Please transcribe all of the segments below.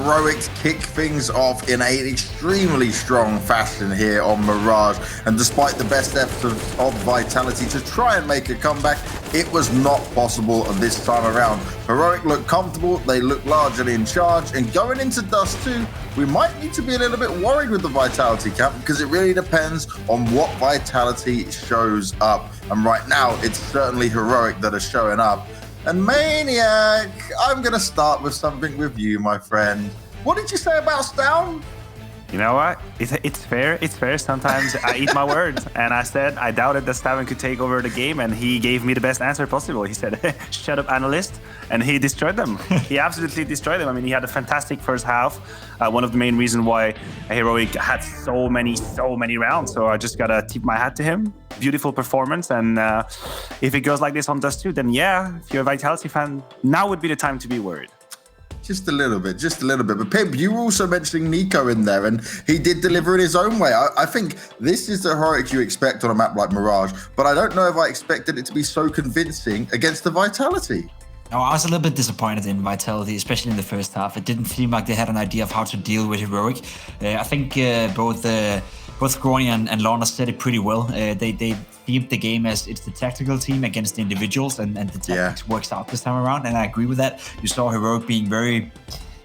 Heroics kick things off in an extremely strong fashion here on Mirage. And despite the best efforts of Vitality to try and make a comeback, it was not possible this time around. Heroic looked comfortable, they looked largely in charge, and going into Dust 2, we might need to be a little bit worried with the Vitality camp because it really depends on what Vitality shows up. And right now, it's certainly Heroic that are showing up. And Maniac, I'm going to start with something with you, my friend. What did you say about Stown? You know what? It's fair. It's fair. Sometimes I eat my words. And I said I doubted that Stavin could take over the game, and he gave me the best answer possible. He said, shut up, analyst. And he destroyed them. He absolutely destroyed them. I mean, he had a fantastic first half. One of the main reasons why Heroic had so many rounds. So I just got to tip my hat to him. Beautiful performance. And if it goes like this on Dust 2, then yeah, if you're a Vitality fan, now would be the time to be worried. Just a little bit. But Pip, you were also mentioning Nico in there, and he did deliver in his own way. I think this is the Heroic you expect on a map like Mirage, but I don't know if I expected it to be so convincing against the Vitality. No, I was a little bit disappointed in Vitality, especially in the first half. It didn't seem like they had an idea of how to deal with Heroic. I think both Grony and Lorna said it pretty well. They themed the game as it's the tactical team against the individuals, and the tactics works out this time around, and I agree with that. You saw Heroic being very,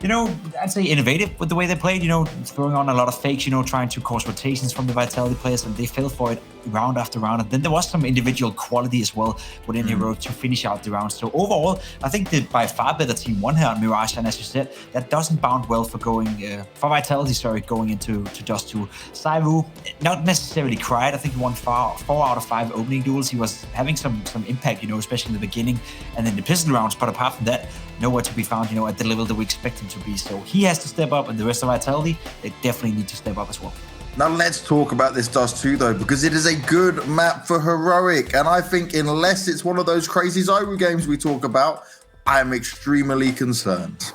I'd say innovative with the way they played, throwing on a lot of fakes, trying to cause rotations from the Vitality players, and they fell for it round after round. And then there was some individual quality as well within Heroic to finish out the round. So overall, I think the by far better team won here on Mirage, and as you said, that doesn't bound well for Vitality, going into Dust 2. Saivu, not necessarily cried. I think he won 4 out of 5 opening duels. He was having some impact, especially in the beginning and then the pistol rounds, but apart from that, nowhere to be found, at the level that we expect him to be. So he has to step up, and the rest of Vitality, they definitely need to step up as well. Now let's talk about this Dust 2 though, because it is a good map for Heroic, and I think unless it's one of those crazy Zyru games we talk about, I'm extremely concerned.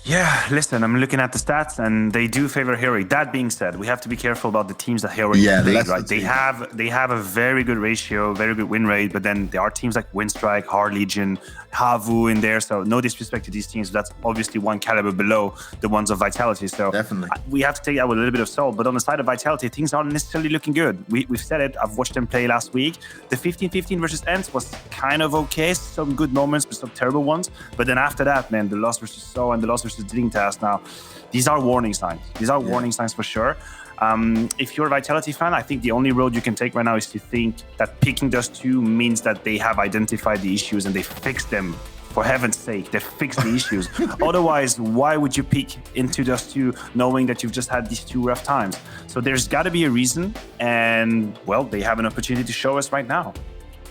Yeah, listen, I'm looking at the stats, and they do favor Heroic. That being said, we have to be careful about the teams that Heroic played, right? They have a very good ratio, very good win rate, but then there are teams like Windstrike, Hard Legion, Havu in there. So no disrespect to these teams, but that's obviously one caliber below the ones of Vitality. So definitely, we have to take that with a little bit of salt. But on the side of Vitality, things aren't necessarily looking good. We've said it. I've watched them play last week. The 15-15 versus Ents was kind of okay. Some good moments, but some terrible ones. But then after that, man, the loss versus So and the loss versus Dreamhack. Now, these are warning signs. These are warning signs for sure. If you're a Vitality fan, I think the only road you can take right now is to think that picking Dust 2 means that they have identified the issues and they fixed them. For heaven's sake, they fixed the issues. Otherwise, why would you pick into Dust 2 knowing that you've just had these 2 rough times? So there's got to be a reason, and well, they have an opportunity to show us right now.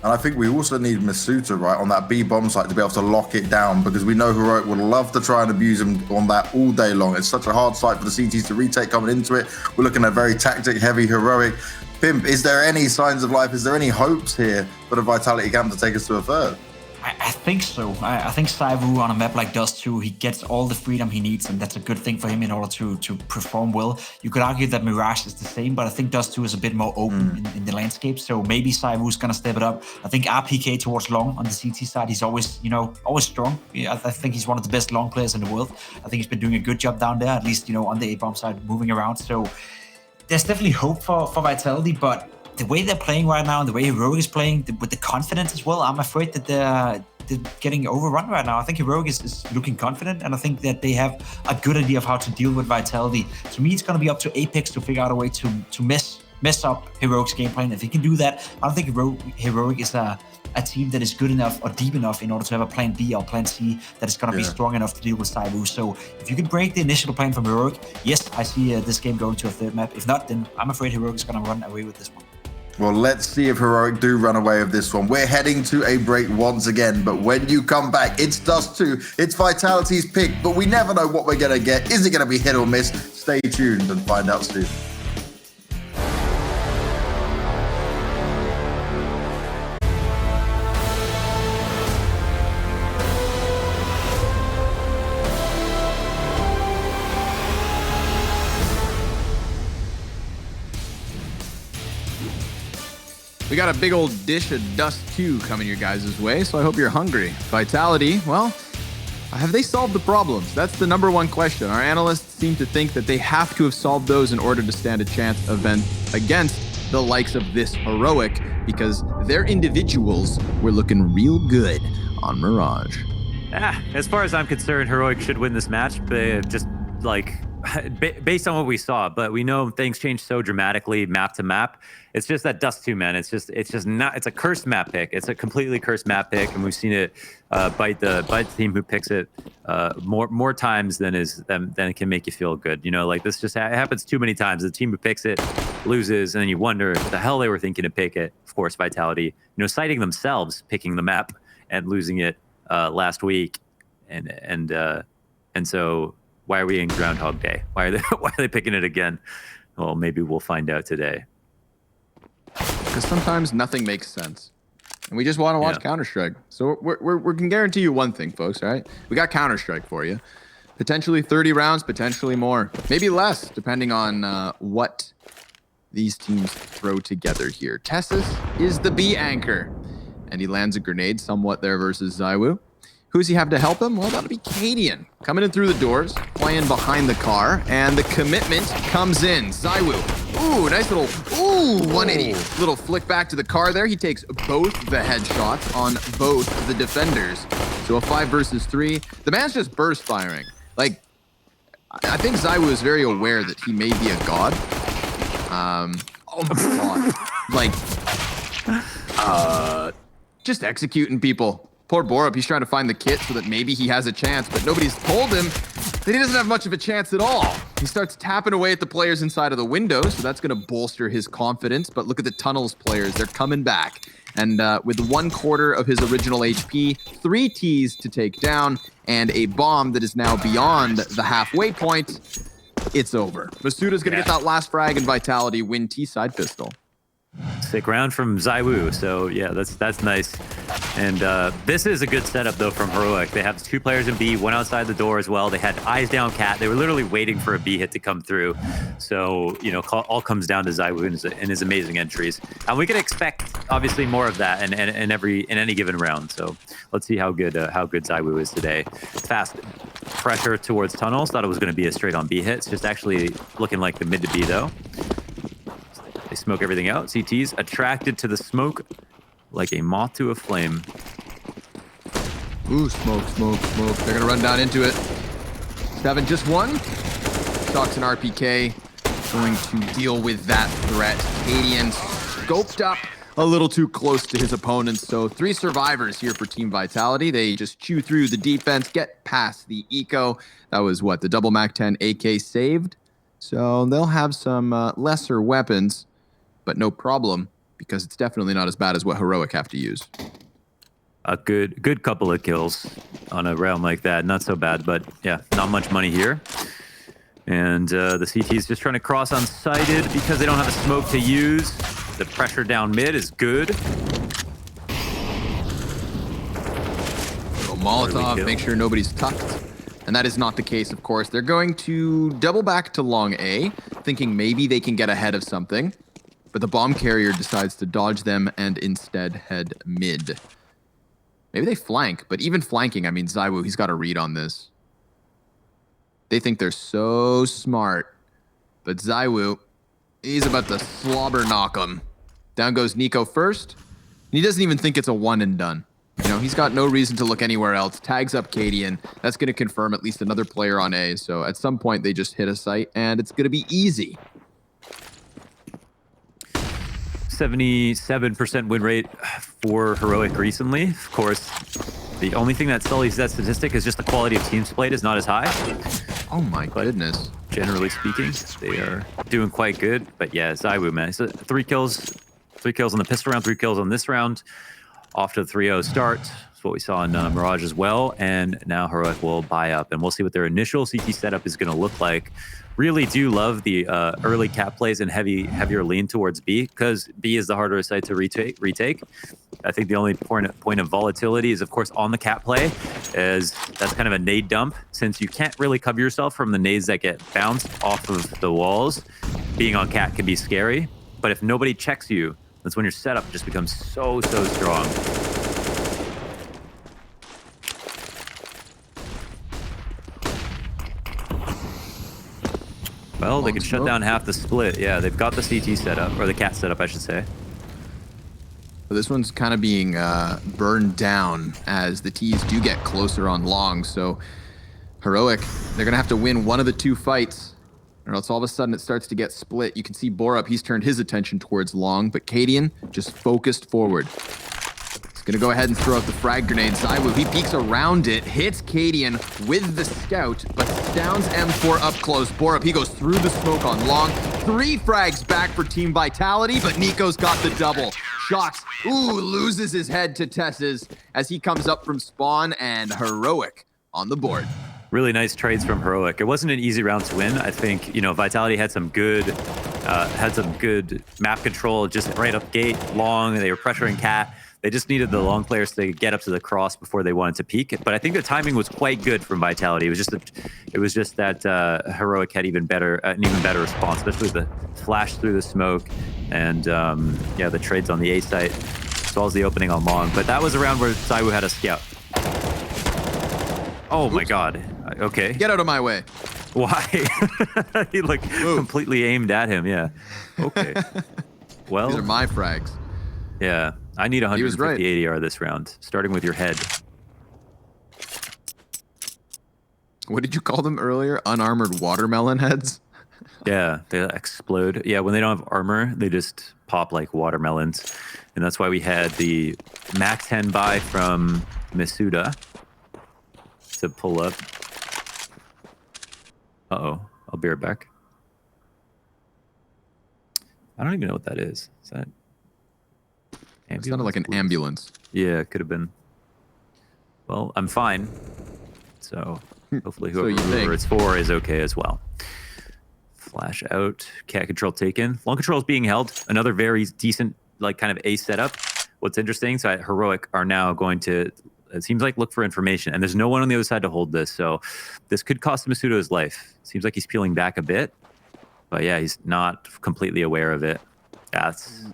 And I think we also need Masuta, right, on that B bomb site to be able to lock it down, because we know Heroic would love to try and abuse him on that all day long. It's such a hard site for the CTs to retake coming into it. We're looking at very tactic-heavy Heroic. Pimp, is there any signs of life? Is there any hopes here for the Vitality camp to take us to a third? I think so. I think Saivu on a map like Dust 2, he gets all the freedom he needs, and that's a good thing for him in order to perform well. You could argue that Mirage is the same, but I think Dust 2 is a bit more open in the landscape, so maybe Saivu's going to step it up. I think RPK towards long on the CT side, he's always strong. I think he's one of the best long players in the world. I think he's been doing a good job down there, at least, on the A-bomb side, moving around. So there's definitely hope for Vitality, but the way they're playing right now and the way Heroic is playing, with the confidence as well, I'm afraid that they're getting overrun right now. I think Heroic is looking confident, and I think that they have a good idea of how to deal with Vitality. To me, it's going to be up to Apex to figure out a way to mess up Heroic's game plan. If he can do that, I don't think Heroic is a team that is good enough or deep enough in order to have a plan B or plan C that is going to be strong enough to deal with Saivu. So if you can break the initial plan from Heroic, yes, I see this game going to a third map. If not, then I'm afraid Heroic is going to run away with this one. Well, let's see if Heroic do run away with this one. We're heading to a break once again, but when you come back, it's Dust 2, it's Vitality's pick, but we never know what we're going to get. Is it going to be hit or miss? Stay tuned and find out soon. We got a big old dish of Dust 2 coming your guys' way, so I hope you're hungry. Vitality, well, Have they solved the problems? That's the number one question. Our analysts seem to think that they have to have solved those in order to stand a chance against the likes of this Heroic, because their individuals were looking real good on Mirage. As far as I'm concerned, Heroic should win this match, but just like based on what we saw. But we know things change so dramatically map to map. It's just that Dust 2, man. It's just not. It's a cursed map pick. It's a completely cursed map pick, and we've seen it bite the team who picks it more times than it can make you feel good. You know, like this just happens too many times. The team who picks it loses, and then you wonder what the hell they were thinking to pick it. Of course, Vitality, you know, citing themselves picking the map and losing it last week, and so why are we in Groundhog Day? Why are they picking it again? Well, maybe we'll find out today. Because sometimes nothing makes sense, and we just want to watch Counter-Strike. So we can guarantee you one thing, folks. All right, we got Counter-Strike for you. Potentially 30 rounds, potentially more, maybe less, depending on what these teams throw together here. Tessus is the B anchor, and he lands a grenade somewhat there versus Zywoo. Who's he have to help him? Well, that'll be Cadian. Coming in through the doors, playing behind the car, and the commitment comes in. Zywoo. Ooh, nice little, 180. Little flick back to the car there. He takes both the headshots on both the defenders. So a 5 versus 3. The man's just burst firing. Like, I think Zywoo is very aware that he may be a god. Oh my god. Like, just executing people. Poor Borup, he's trying to find the kit so that maybe he has a chance, but nobody's told him that he doesn't have much of a chance at all. He starts tapping away at the players inside of the window, so that's going to bolster his confidence. But look at the tunnels players, they're coming back. And with 1/4 of his original HP, 3 Ts to take down, and a bomb that is now beyond the halfway point, it's over. Masuda's going to get that last frag, and Vitality win T-side pistol. Sick round from Zywoo, so yeah, that's nice. And this is a good setup though from Heroic. They have 2 players in B, 1 outside the door as well. They had eyes down Cat. They were literally waiting for a B hit to come through. So you know, all comes down to Zywoo and his amazing entries. And we can expect obviously more of that in any given round. So let's see how good Zywoo is today. Fast pressure towards tunnels. Thought it was going to be a straight on B hit. It's just actually looking like the mid to B though. They smoke everything out. CT's attracted to the smoke like a moth to a flame. Ooh, smoke. They're going to run down into it. 7 just 1. Shocks and RPK going to deal with that threat. Cadian scoped up a little too close to his opponents. So 3 survivors here for Team Vitality. They just chew through the defense, get past the eco. That was what, the double MAC-10 AK saved? So they'll have some lesser weapons, but no problem, because it's definitely not as bad as what Heroic have to use. A good couple of kills on a round like that. Not so bad, but yeah, not much money here. And the CT is just trying to cross unsighted because they don't have a smoke to use. The pressure down mid is good. Little Molotov, make sure nobody's tucked. And that is not the case, of course. They're going to double back to long A, thinking maybe they can get ahead of something. But the bomb carrier decides to dodge them and instead head mid. Maybe they flank, but even flanking, I mean, Zywoo, he's got a read on this. They think they're so smart. But Zywoo, he's about to slobber knock him. Down goes Nico first. And he doesn't even think it's a one and done. You know, he's got no reason to look anywhere else. Tags up Cadian. That's going to confirm at least another player on A. So at some point, they just hit a site, and it's going to be easy. 77% win rate for Heroic recently. Of course, the only thing that sullies that statistic is just the quality of teams played is not as high. Oh my goodness. Generally speaking, they are doing quite good. But yeah, Zywoo, man. So 3 kills on the pistol round, 3 kills on this round. Off to the 3-0 start. That's what we saw in Mirage as well. And now Heroic will buy up, and we'll see what their initial CT setup is going to look like. Really do love the early cap plays and heavier lean towards B, because B is the harder site to retake. I think the only point of volatility is, of course, on the cap play, as that's kind of a nade dump. Since you can't really cover yourself from the nades that get bounced off of the walls, being on cat can be scary. But if nobody checks you, that's when your setup just becomes so strong. Well, they Long can shut smoke. down half the split. Yeah, they've got the CT set up, or the cat set up, I should say. But this one's kind of being burned down as the T's do get closer on long. So Heroic, they're going to have to win one of the two fights, or else all of a sudden it starts to get split. You can see Borup, he's turned his attention towards long, but Cadian just focused forward. He's going to go ahead and throw out the frag grenade. Zywoo, he peeks around it, hits Cadian with the scout, but Stoun's M4 up close. Borup, he goes through the smoke on long. 3 frags back for Team Vitality, but Nico's got the double. Shox, loses his head to Tess's as he comes up from spawn, and Heroic on the board. Really nice trades from Heroic. It wasn't an easy round to win. I think, you know, Vitality had some good map control just right up gate, long. They were pressuring Cat. They just needed the long players to get up to the cross before they wanted to peek. But I think the timing was quite good from Vitality. It was just that Heroic had an even better response, especially the flash through the smoke and yeah, the trades on the A site, as well as the opening on long. But that was a round where Zywoo had a scout. Oh my God. Okay. Get out of my way. Why? He like completely aimed at him. Yeah. Okay. Well, These are my frags. yeah. I need 150 right. ADR this round, starting with your head. What did you call them earlier? Unarmored watermelon heads? Yeah, they explode. Yeah, when they don't have armor, they just pop like watermelons. And that's why we had the Mac 10 buy from Misuda to pull up. Uh-oh. I'll be right back. I don't even know what that is. Is that It sounded like an ambulance. Yeah, it could have been. Well, I'm fine. So hopefully So you whoever think. it's for is okay as well. Flash out. Cat control taken. Long control is being held. Another very decent, like, kind of A setup. What's interesting, so Heroic are now going to, it seems like, look for information. And there's no one on the other side to hold this. So this could cost Masuda his life. Seems like he's peeling back a bit. But yeah, he's not completely aware of it. That's...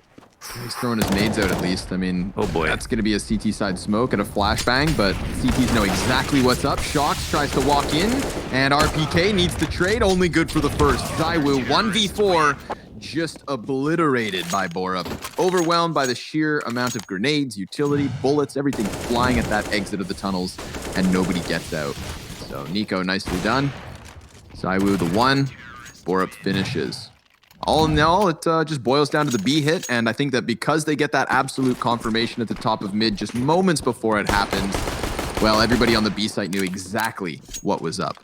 He's throwing his nades out at least. I mean, Oh, boy. that's going to be a CT side smoke and a flashbang, but CTs know exactly what's up. Shox tries to walk in, and RPK needs to trade. Only good for the first. Zywoo, 1v4, just obliterated by Borup. Overwhelmed by the sheer amount of grenades, utility, bullets, everything flying at that exit of the tunnels, and nobody gets out. So Nico, nicely done. Zywoo, the 1. Borup finishes. All in all, it just boils down to the B hit, and I think that because they get that absolute confirmation at the top of mid just moments before it happens, well, everybody on the B site knew exactly what was up.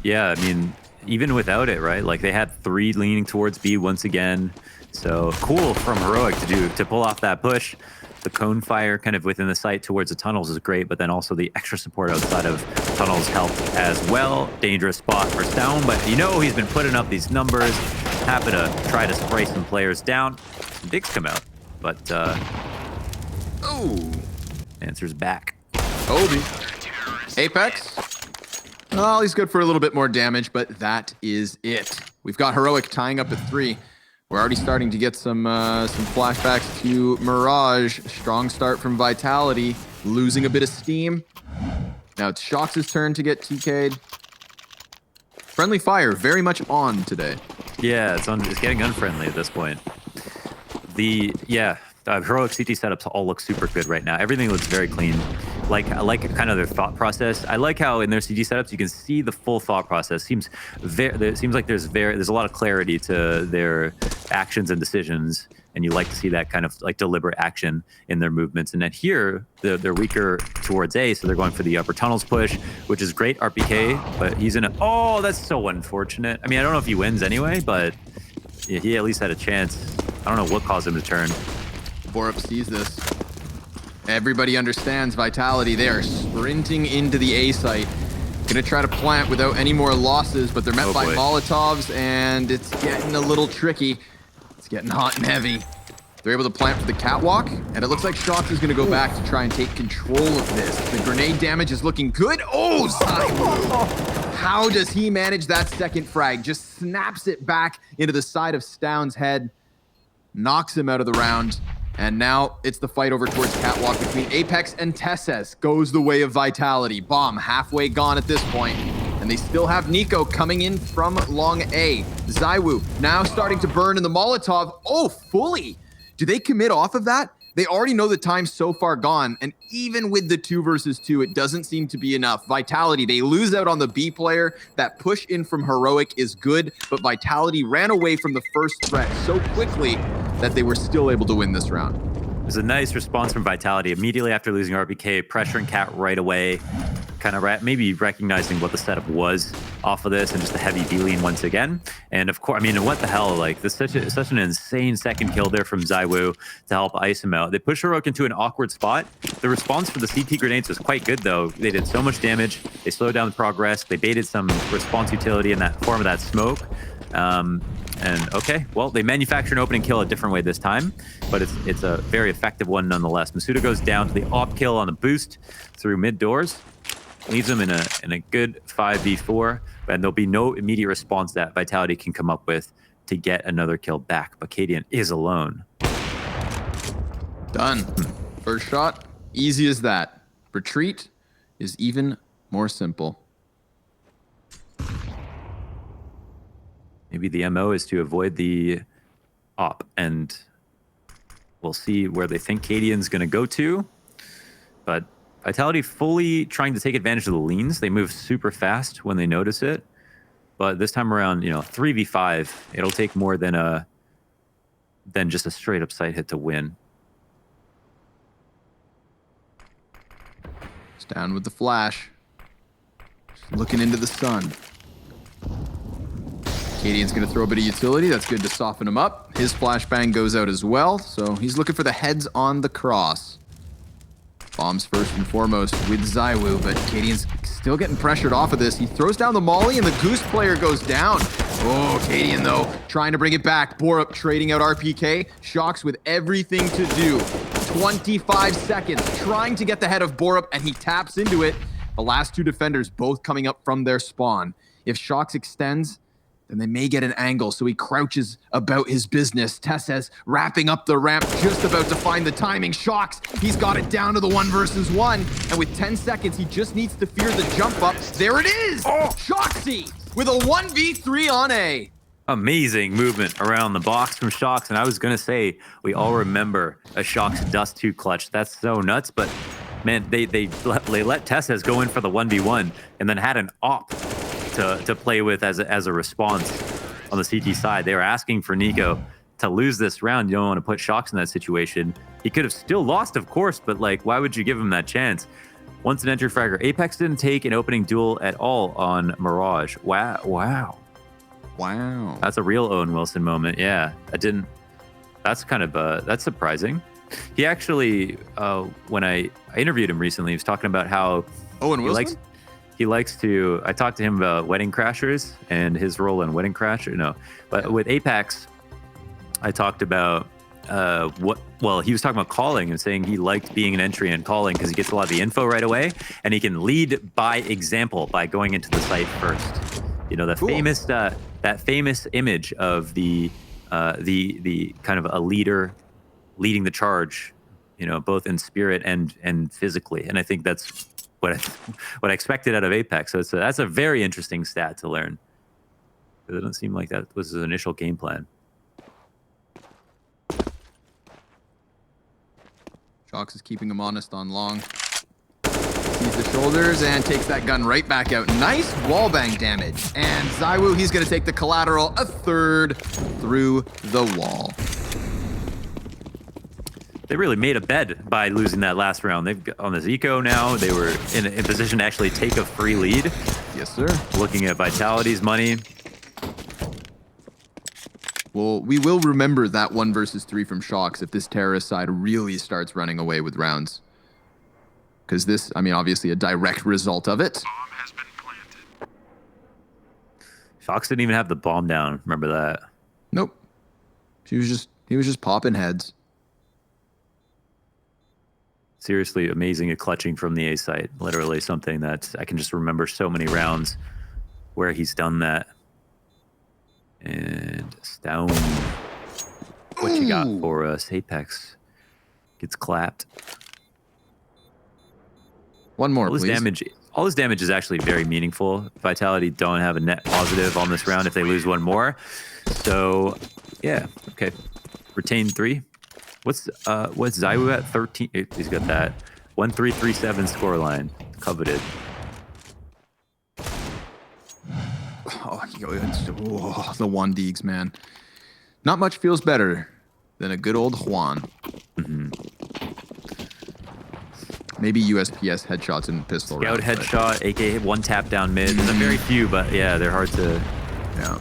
Yeah, I mean, even without it, right? Like, they had 3 leaning towards B once again. So cool from Heroic to pull off that push. The cone fire kind of within the site towards the tunnels is great, but then also the extra support outside of tunnels helped as well. Dangerous spot for Stoun, but you know he's been putting up these numbers. Happy to try to spray some players down. Some digs come out, but Oh, answer's back. Obi. Apex. Well, he's good for a little bit more damage, but that is it. We've got Heroic tying up at 3. We're already starting to get some flashbacks to Mirage. Strong start from Vitality, losing a bit of steam. Now it's Shox's turn to get TK'd. Friendly fire, very much on today. Yeah, it's getting unfriendly at this point. Heroic CT setups all look super good right now. Everything looks very clean. I like kind of their thought process. I like how in their CT setups you can see the full thought process. It seems like there's a lot of clarity to their actions and decisions, and you like to see that kind of like deliberate action in their movements. And then here they're weaker towards A, so they're going for the upper tunnels push, which is great. RPK, but he's in a that's so unfortunate. I mean, I don't know if he wins anyway, but yeah, he at least had a chance. I don't know what caused him to turn. Borup sees this. Everybody understands Vitality. They are sprinting into the A site. Gonna try to plant without any more losses, but they're met by boy. Molotovs, and it's getting a little tricky. It's getting hot and heavy. They're able to plant for the catwalk, and it looks like Shox is gonna go back to try and take control of this. The grenade damage is looking good. Oh, Zywoo! How does he manage that second frag? Just snaps it back into the side of Stoun's head, knocks him out of the round. And now it's the fight over towards catwalk between Apex and Tesses. Goes the way of Vitality. Bomb halfway gone at this point. And they still have Nico coming in from long A. Zywoo now starting to burn in the Molotov. Oh, fully. Do they commit off of that? They already know the time's so far gone, and even with the 2 versus 2, it doesn't seem to be enough. Vitality, they lose out on the B player. That push in from Heroic is good, but Vitality ran away from the first threat so quickly that they were still able to win this round. It was a nice response from Vitality immediately after losing RBK, pressuring Cat right away, kind of maybe recognizing what the setup was off of this, and just a heavy B-lean once again. And of course, I mean, what the hell? Like, this is such an insane second kill there from Zywoo to help ice him out. They push Heroic into an awkward spot. The response for the CT grenades was quite good, though. They did so much damage. They slowed down the progress. They baited some response utility in that form of that smoke. And okay, well, they manufacture an opening kill a different way this time, but it's a very effective one nonetheless. Masuda goes down to the op kill on the boost through mid doors, leaves him in a good 5v4, and there'll be no immediate response that Vitality can come up with to get another kill back. But Cadian is alone. Done. First shot, easy as that. Retreat is even more simple. Maybe the MO is to avoid the op, and we'll see where they think Cadian's going to go to. But Vitality fully trying to take advantage of the leans. They move super fast when they notice it. But this time around, 3v5, it'll take more than just a straight up sight hit to win. It's down with the flash. Just looking into the sun. Cadian's going to throw a bit of utility. That's good to soften him up. His flashbang goes out as well, so he's looking for the heads on the cross. Bombs first and foremost with Zywoo, but Cadian's still getting pressured off of this. He throws down the molly, and the Goose player goes down. Oh, Cadian, though, trying to bring it back. Borup trading out RPK. Shocks with everything to do. 25 seconds, trying to get the head of Borup, and he taps into it. The last 2 defenders both coming up from their spawn. If Shocks extends, then they may get an angle, so he crouches about his business. Tessez wrapping up the ramp, just about to find the timing. Shocks, he's got it down to the 1 versus 1, and with 10 seconds, he just needs to fear the jump up. There it is! Oh! Shocksy with a 1v3 on A. Amazing movement around the box from Shocks, and I was going to say, we all remember a Shocks Dust 2 clutch. That's so nuts, but man, they let Tessez go in for the 1v1 and then had an op to play with as a response on the CT side. They were asking for Nico to lose this round. You don't want to put Shocks in that situation. He could have still lost, of course, but like, why would you give him that chance? Once an entry fragger. Apex didn't take an opening duel at all on Mirage. Wow. That's a real Owen Wilson moment. Yeah, that's kind of that's surprising. He actually, when I interviewed him recently, he was talking about how Owen Wilson? He likes to, I talked to him about Wedding Crashers and his role in Wedding Crasher. No, but with Apex, I talked about he was talking about calling and saying he liked being an entry and calling because he gets a lot of the info right away, and he can lead by example by going into the site first. The famous image of the kind of a leader leading the charge, both in spirit and physically. And I think that's what I expected out of Apex. So that's a very interesting stat to learn. It doesn't seem like that was his initial game plan. Shocks is keeping him honest on long. Sees the shoulders and takes that gun right back out. Nice wallbang damage. And Zywoo, he's going to take the collateral a third through the wall. They really made a bed by losing that last round. They've got on this eco now. They were in position to actually take a free lead. Yes, sir. Looking at Vitality's money. Well, we will remember that 1 versus 3 from Shocks if this terrorist side really starts running away with rounds. Because this, obviously a direct result of it. Bomb has been planted. Shocks didn't even have the bomb down. Remember that? Nope. He was just popping heads. Seriously amazing at clutching from the A site. Literally something that I can just remember so many rounds where he's done that. And Stone. What you got for us? Apex gets clapped. One more, All his please. damage. all this damage is actually very meaningful. Vitality don't have a net positive on this round if they lose one more. So, yeah, okay. Retain 3. What's Zaiwu at? 13? He's got that 1-3-3-7 scoreline. Coveted. Oh, the one Deegs, man. Not much feels better than a good old Juan. Maybe USPS headshots and pistol Scout rounds, headshot, AK one tap down mid. There's a very few, but yeah, they're hard to. Yeah.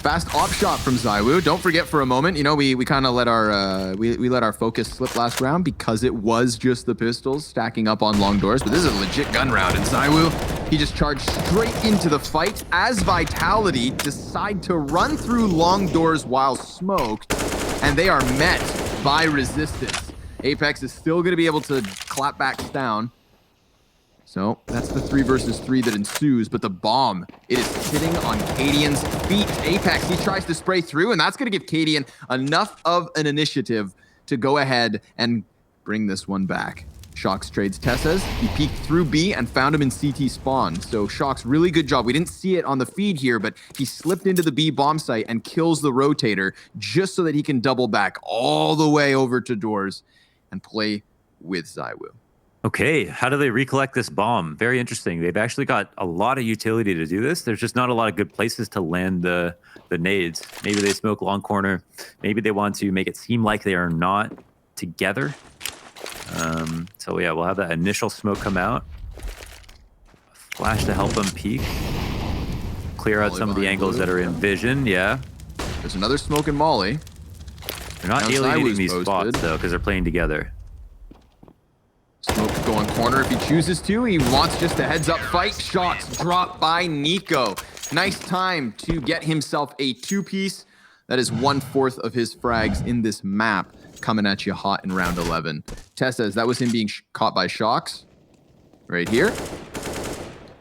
Fast op shot from Zaiwu. Don't forget for a moment, you know, we kind of let our we let our focus slip last round because it was just the pistols stacking up on long doors. But this is a legit gun round, and Zaiwu, he just charged straight into the fight as Vitality decide to run through long doors while smoked, and they are met by resistance. Apex is still going to be able to clap backs down. So that's the 3 versus 3 that ensues, but the bomb, it is sitting on Cadian's feet. Apex, he tries to spray through, and that's going to give Cadian enough of an initiative to go ahead and bring this one back. Shox trades Tessas. He peeked through B and found him in CT spawn. So Shox, really good job. We didn't see it on the feed here, but he slipped into the B bomb site and kills the rotator just so that he can double back all the way over to doors and play with Zaiwu. Okay, how do they recollect this bomb? Very interesting. They've actually got a lot of utility to do this. There's just not a lot of good places to land the nades. Maybe they smoke long corner. Maybe they want to make it seem like they are not together. So yeah, we'll have that initial smoke come out. Flash to help them peek. Clear out some of the angles that are in vision, yeah. There's another smoke in Molly. They're not alienating these spots though, because they're playing together. Smoke could go on corner if he chooses to. He wants just a heads-up fight. Shots dropped by Nico. Nice time to get himself a 2-piece. That is 1/4 of his frags in this map coming at you hot in round 11. Tess says that was him being caught by Shox right here.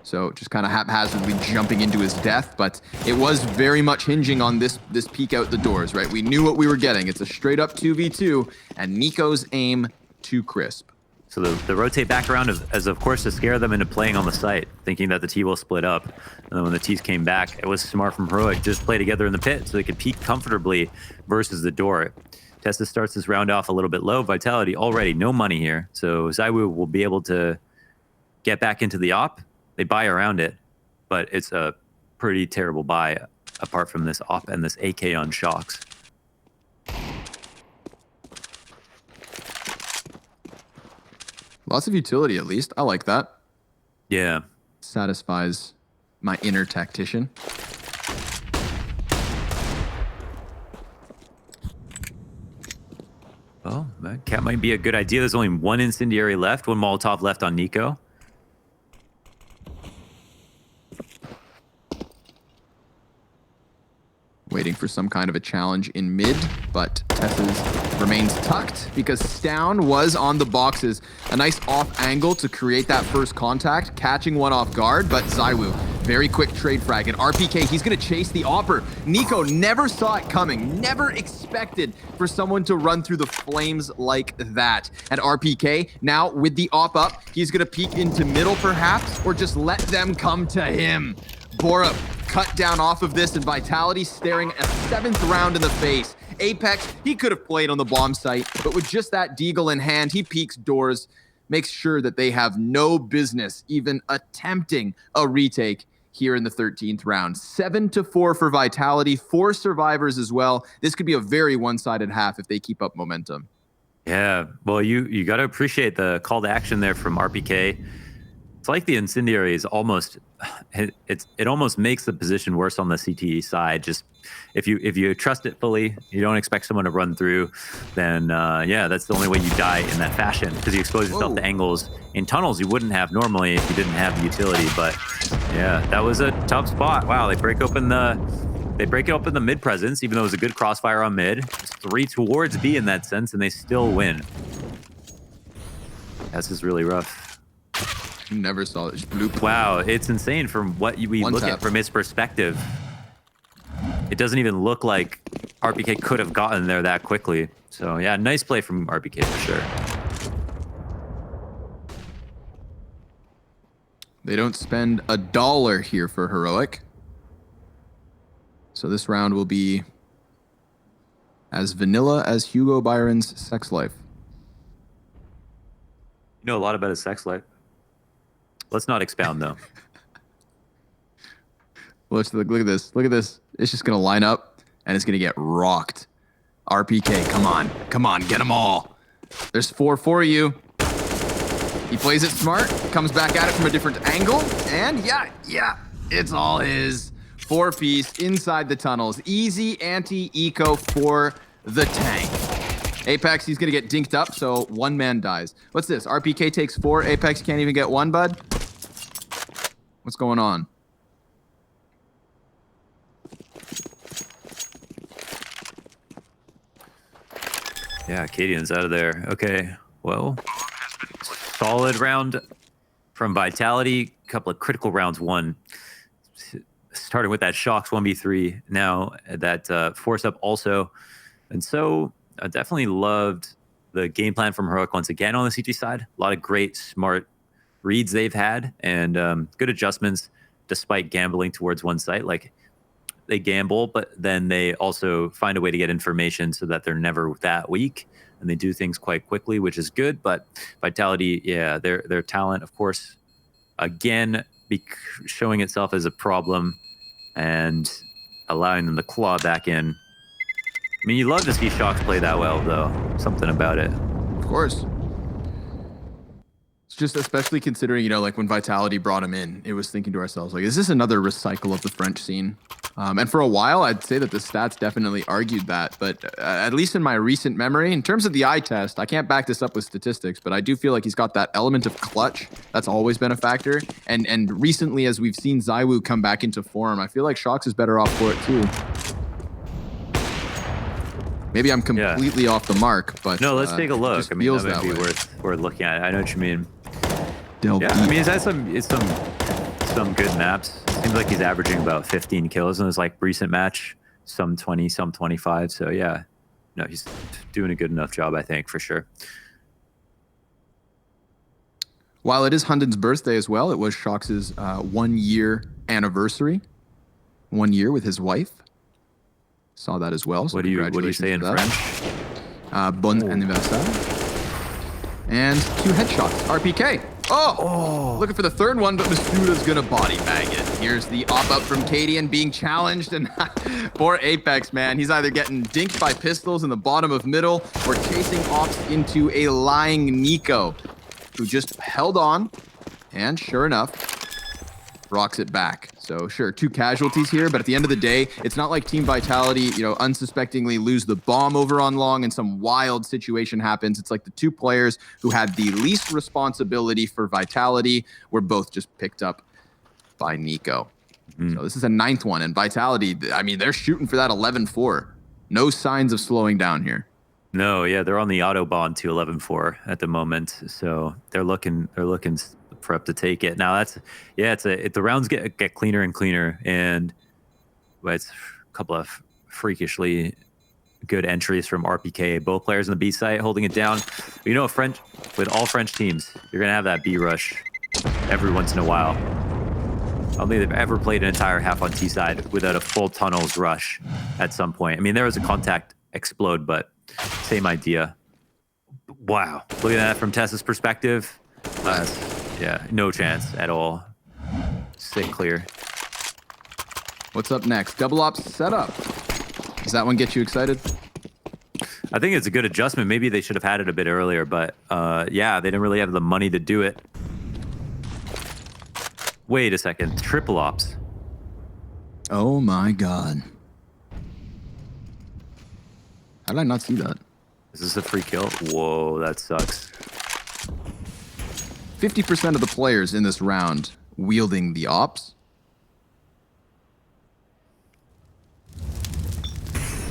So just kind of haphazardly jumping into his death, but it was very much hinging on this peek out the doors, right? We knew what we were getting. It's a straight up 2v2, and Nico's aim too crisp. So the rotate back around as of course to scare them into playing on the site, thinking that the T will split up. And then when the T's came back, it was smart from Heroic just play together in the pit so they could peek comfortably versus the door. Tessa starts this round off a little bit low. Vitality already no money here, so Zaiwu will be able to get back into the op. They buy around it, but it's a pretty terrible buy apart from this op and this AK on Shox. Lots of utility, at least. I like that. Yeah. Satisfies my inner tactician. Well, that cat might be a good idea. There's only one incendiary left, one Molotov left on Nico. Waiting for some kind of a challenge in mid, but Tess's remains tucked because Stown was on the boxes. A nice off angle to create that first contact, catching one off guard, but Zaiwu, very quick trade frag. And RPK, he's gonna chase the opper. Nico never saw it coming, never expected for someone to run through the flames like that. And RPK, now with the op up, he's gonna peek into middle perhaps, or just let them come to him. Borup cut down off of this, and Vitality staring a 7th round in the face. Apex, he could have played on the bomb site, but with just that deagle in hand, he peeks doors, makes sure that they have no business even attempting a retake here in the 13th round. 7-4 for Vitality, 4 survivors as well. This could be a very one-sided half if they keep up momentum. Yeah, well, you got to appreciate the call to action there from RPK. It's like the incendiary is almost, it almost makes the position worse on the CTE side. Just if you trust it fully, you don't expect someone to run through, then yeah, that's the only way you die in that fashion, because you expose yourself to angles in tunnels you wouldn't have normally if you didn't have the utility. But yeah, that was a tough spot. Wow, they break open the mid presence, even though it was a good crossfire on mid. It's 3 towards B in that sense, and they still win. This is really rough. Never saw it. Just bloop. Wow, it's insane from what we look at from his perspective. It doesn't even look like RPK could have gotten there that quickly. So yeah, nice play from RPK for sure. They don't spend $1 here for Heroic. So this round will be as vanilla as Hugo Byron's sex life. You know a lot about his sex life. Let's not expound, though. Look at this. Look at this. It's just going to line up, and it's going to get rocked. RPK, come on. Come on, get them all. There's 4 for you. He plays it smart, comes back at it from a different angle, and yeah, it's all his. 4-piece inside the tunnels. Easy anti-eco for the tank. Apex, he's going to get dinked up, so 1 man dies. What's this? RPK takes 4. Apex can't even get 1, bud? What's going on? Yeah, Cadian's out of there. Okay, well, solid round from Vitality. A couple of critical rounds won. Starting with that Shocks 1v3. Now that Force Up also. And so I definitely loved the game plan from Heroic once again on the CT side. A lot of great, smart reads they've had and good adjustments despite gambling towards one site. Like, they gamble, but then they also find a way to get information so that they're never that weak, and they do things quite quickly, which is good. But Vitality, yeah, their talent, of course, again, showing itself as a problem and allowing them to claw back in. I mean, you love to see Shocks play that well, though. Something about it. Of course. It's just especially considering, you know, like when Vitality brought him in, it was thinking to ourselves, like, is this another recycle of the French scene? And for a while, I'd say that the stats definitely argued that. But at least in my recent memory, in terms of the eye test, I can't back this up with statistics, but I do feel like he's got that element of clutch. That's always been a factor. And recently, as we've seen ZywOo come back into form, I feel like Shocks is better off for it too. Maybe I'm completely off the mark, but no, let's take a look. I mean, that might be way. worth looking at. I know what you mean. Delp Yeah, I mean, he's had some good maps. Seems like he's averaging about 15 kills in his like recent match, some 20, some 25. So yeah, no, he's doing a good enough job, I think, for sure. While it is Hunden's birthday as well, it was Shocks' 1-year anniversary. 1 year with his wife. Saw that as well. So what do you say in French? Bon anniversaire. And 2 headshots. RPK. Oh! Looking for the 3rd one, but Masuda's gonna body bag it. Here's the op-up from Cadian being challenged, and poor Apex, man. He's either getting dinked by pistols in the bottom of middle or chasing ops into a lying Nico, who just held on, and sure enough, rocks it back. So sure, 2 casualties here, but at the end of the day, it's not like Team Vitality, you know, unsuspectingly lose the bomb over on long and some wild situation happens. It's like the 2 players who had the least responsibility for Vitality were both just picked up by Nico. So this is a 9th one, and Vitality, I mean, they're shooting for that 11-4. No signs of slowing down here. No, yeah, they're on the Autobahn to 11-4 at the moment, so they're looking for up to take it. Now that's the rounds get cleaner and cleaner, and it's a couple of freakishly good entries from RPK. Both players on the B site holding it down. You know, with all French teams, you're gonna have that B rush every once in a while. I don't think they've ever played an entire half on T side without a full tunnels rush at some point. I mean, there was a contact explode, but same idea. Wow, look at that from Tessa's perspective. Yeah, no chance at all. Stay clear. What's up next? Double ops setup. Does that one get you excited? I think it's a good adjustment. Maybe they should have had it a bit earlier, but yeah, they didn't really have the money to do it. Wait a second. Triple ops. Oh my god. How did I not see that? Is this a free kill? Whoa, that sucks. 50% of the players in this round wielding the ops.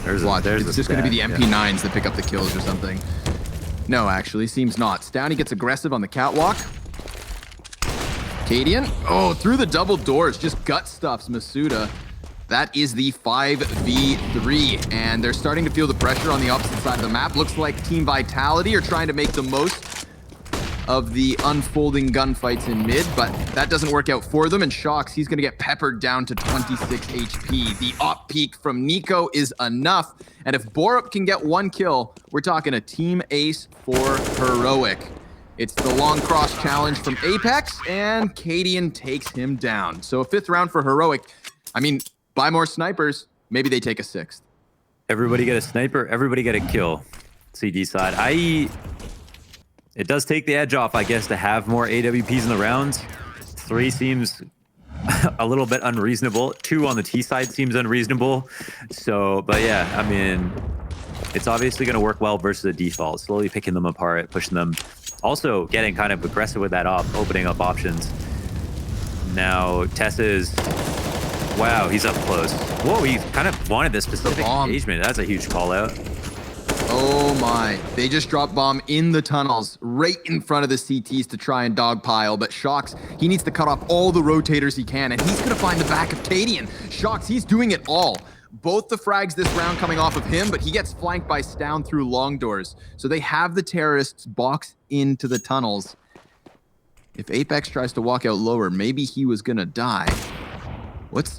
Watch, it's just going to be the MP9s that pick up the kills or something. No, actually, seems not. Stowny gets aggressive on the catwalk. Cadian, through the double doors, just gut stuffs Masuda. That is the 5v3, and they're starting to feel the pressure on the opposite side of the map. Looks like Team Vitality are trying to make the most of the unfolding gunfights in mid, but that doesn't work out for them. And Shox, he's going to get peppered down to 26 HP. The op peak from Nico is enough. And if Borup can get 1 kill, we're talking a team ace for Heroic. It's the long cross challenge from Apex, and Cadian takes him down. So a 5th round for Heroic. I mean, buy more snipers. Maybe they take a 6th. Everybody get a sniper. Everybody get a kill. CD side. It does take the edge off, I guess, to have more AWPs in the rounds. 3 seems a little bit unreasonable. 2 on the T side seems unreasonable. So, but yeah, I mean, it's obviously going to work well versus the default. Slowly picking them apart, pushing them. Also getting kind of aggressive with that op, opening up options. Now, Tessa is... Wow, he's up close. Whoa, he kind of wanted this specific engagement. That's a huge call out. Oh my, they just dropped bomb in the tunnels right in front of the CTs to try and dogpile, but Shox, he needs to cut off all the rotators he can, and he's gonna find the back of Cadian. Shox, he's doing it all. Both the frags this round coming off of him, but he gets flanked by Stown through long doors. So they have the terrorists boxed into the tunnels. If Apex tries to walk out lower, maybe he was gonna die.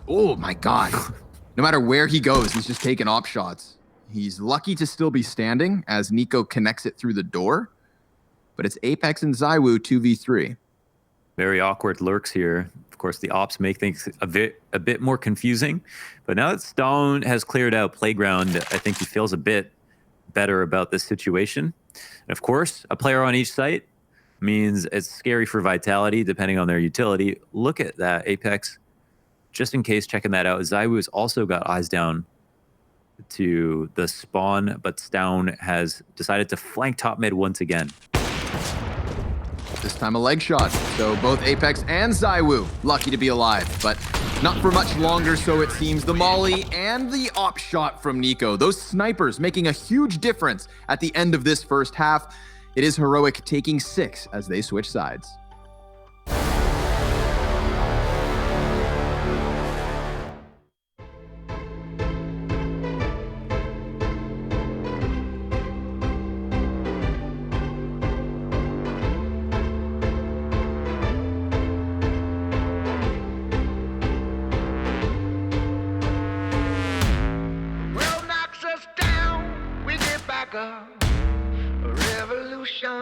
Oh my God. No matter where he goes, he's just taking op shots. He's lucky to still be standing as Nico connects it through the door, but it's Apex and ZywOo 2v3. Very awkward lurks here. Of course, the ops make things a bit more confusing, but now that Stone has cleared out Playground, I think he feels a bit better about this situation. And of course, a player on each site means it's scary for Vitality, depending on their utility. Look at that, Apex. Just in case, checking that out, ZywOo has also got eyes down to the spawn, but Stown has decided to flank top mid once again. This time a leg shot. So both Apex and ZywOo lucky to be alive, but not for much longer, so it seems. The molly and the op shot from Nico. Those snipers making a huge difference at the end of this first half. It is Heroic taking 6 as they switch sides. A revolution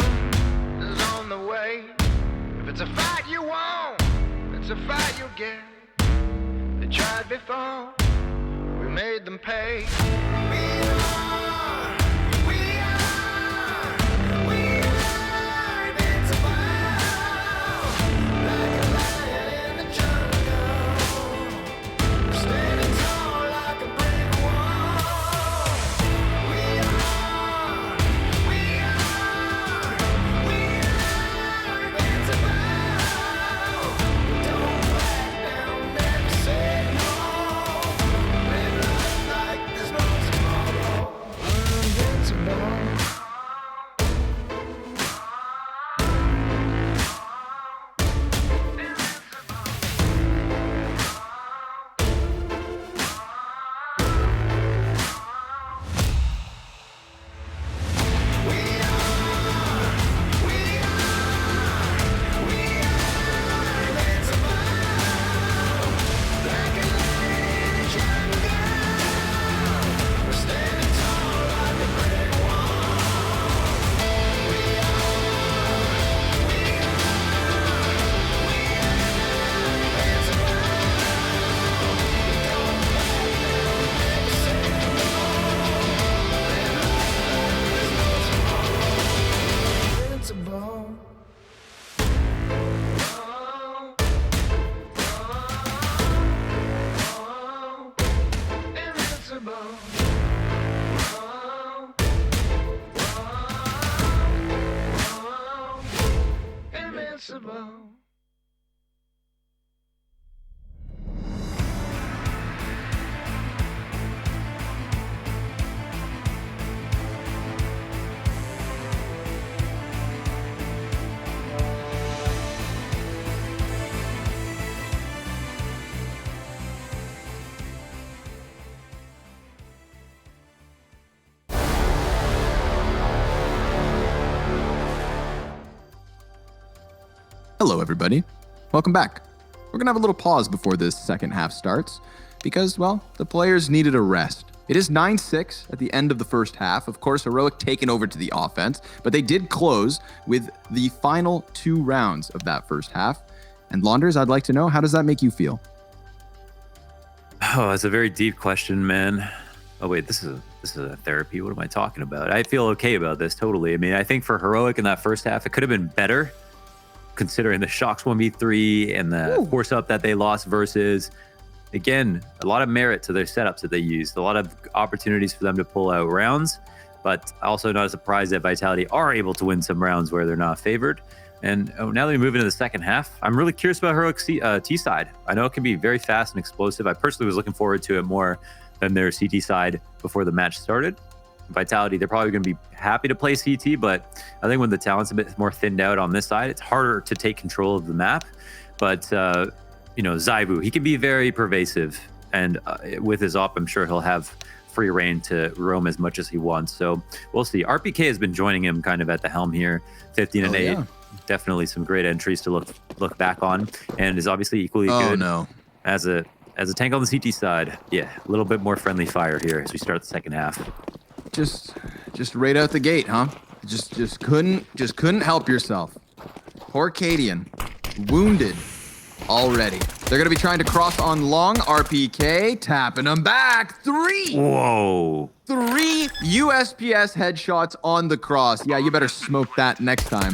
is on the way. If it's a fight you want, it's a fight you get. They tried before, we made them pay. Hello, everybody. Welcome back. We're going to have a little pause before this second half starts because, well, the players needed a rest. It is 9-6 at the end of the first half. Of course, Heroic taken over to the offense, but they did close with the final 2 rounds of that first half. And Launders, I'd like to know, how does that make you feel? Oh, that's a very deep question, man. Oh wait, this is a therapy. What am I talking about? I feel okay about this totally. I mean, I think for Heroic in that first half, it could have been better, considering the Shocks 1v3 and the force up that they lost versus. Again, a lot of merit to their setups that they used, a lot of opportunities for them to pull out rounds, but also not a surprise that Vitality are able to win some rounds where they're not favored. And now that we move into the second half, I'm really curious about Heroic's T side. I know it can be very fast and explosive. I personally was looking forward to it more than their CT side before the match started. Vitality, they're probably going to be happy to play CT, but I think when the talent's a bit more thinned out on this side, it's harder to take control of the map. But you know, Zaibu, he can be very pervasive, and with his op, I'm sure he'll have free reign to roam as much as he wants. So we'll see. RPK has been joining him kind of at the helm here, 15 and 8. Yeah. Definitely some great entries to look back on, and is obviously equally good as a tank on the CT side. Yeah, a little bit more friendly fire here as we start the second half. Just right out the gate, huh? Just couldn't help yourself. Poor Cadian, wounded already. They're gonna be trying to cross on long. RPK tapping them back. 3. Whoa. 3 USPS headshots on the cross. Yeah, you better smoke that next time.